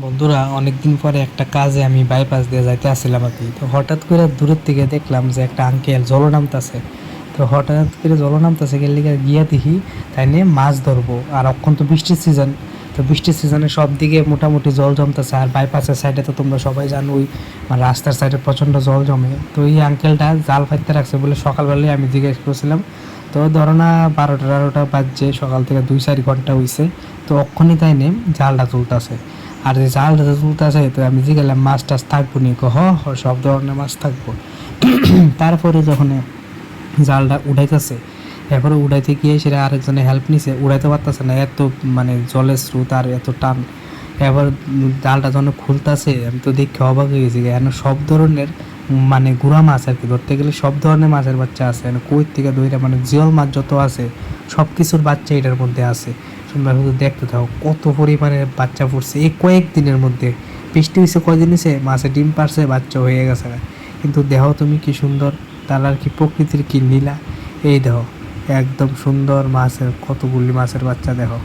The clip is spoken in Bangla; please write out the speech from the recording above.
বন্ধুরা, অনেকদিন পরে একটা কাজে আমি বাইপাস দিয়ে যাইতে আসছিলাম আর কি। তো হঠাৎ করে দূরের থেকে দেখলাম যে একটা আঙ্কেল জল নামতাছে। তো হঠাৎ করে জল নামতাছে গেলে গিয়া দেখি তাই নিয়ে মাছ ধরবো। আর এখন তো বৃষ্টির সিজন, তো বৃষ্টির সিজনে সব দিকে মোটামুটি জল জমতেছে। আর বাইপাসের সাইডে তো তোমরা সবাই জানোই, মানে রাস্তার সাইডে প্রচণ্ড জল জমে। তো এই আঙ্কেলটা জাল ফাইতে রাখছে বলে সকালবেলায় আমি জিজ্ঞেস করছিলাম। তো ধরো না 12টা বাজছে, সকাল থেকে 2-4 ঘন্টা হয়েছে। তো অক্ষণই তাই নেই জালটা তুলতেছে। আর যে জালটা যে তুলতেছে, তো আমি জিজ্ঞাসলাম মাছ টাছ থাকবো নি? সব ধরনের মাছ থাকবো। তারপরে যখন জালটা উঠাইতেছে, এরপরে উঠাইতে গিয়ে সেটা আরেকজনে হেল্প নিছে, উড়াইতে পারতেছে না, এত মানে জলের স্রোত আর এত টান। এবার জালটা যখন খুলতেছে, আমি তো দেখে অবাক হয়ে গেছি। কেন সব ধরনের মানে গুড়া মাছ আর কি, ধরতে গেলে সব ধরনের মাছের বাচ্চা আছে। কই থেকে ধরে মানে জিওল মাছ যত আছে সব কিছুর বাচ্চা এটার মধ্যে আছে। তোমরা শুধু দেখতে থাকো কত পরিমাণে বাচ্চা ফুটছে এই কয়েকদিনের মধ্যে। বৃষ্টি হয়েছে কয়দিন হয়েছে, মাছে ডিম পারছে, বাচ্চা হয়ে গেছে। কিন্তু দেখো তুমি কি সুন্দর, তার আর কি প্রকৃতির কি লীলা। এই দেখো একদম সুন্দর মাছের, কতগুলি মাছের বাচ্চা দেখো।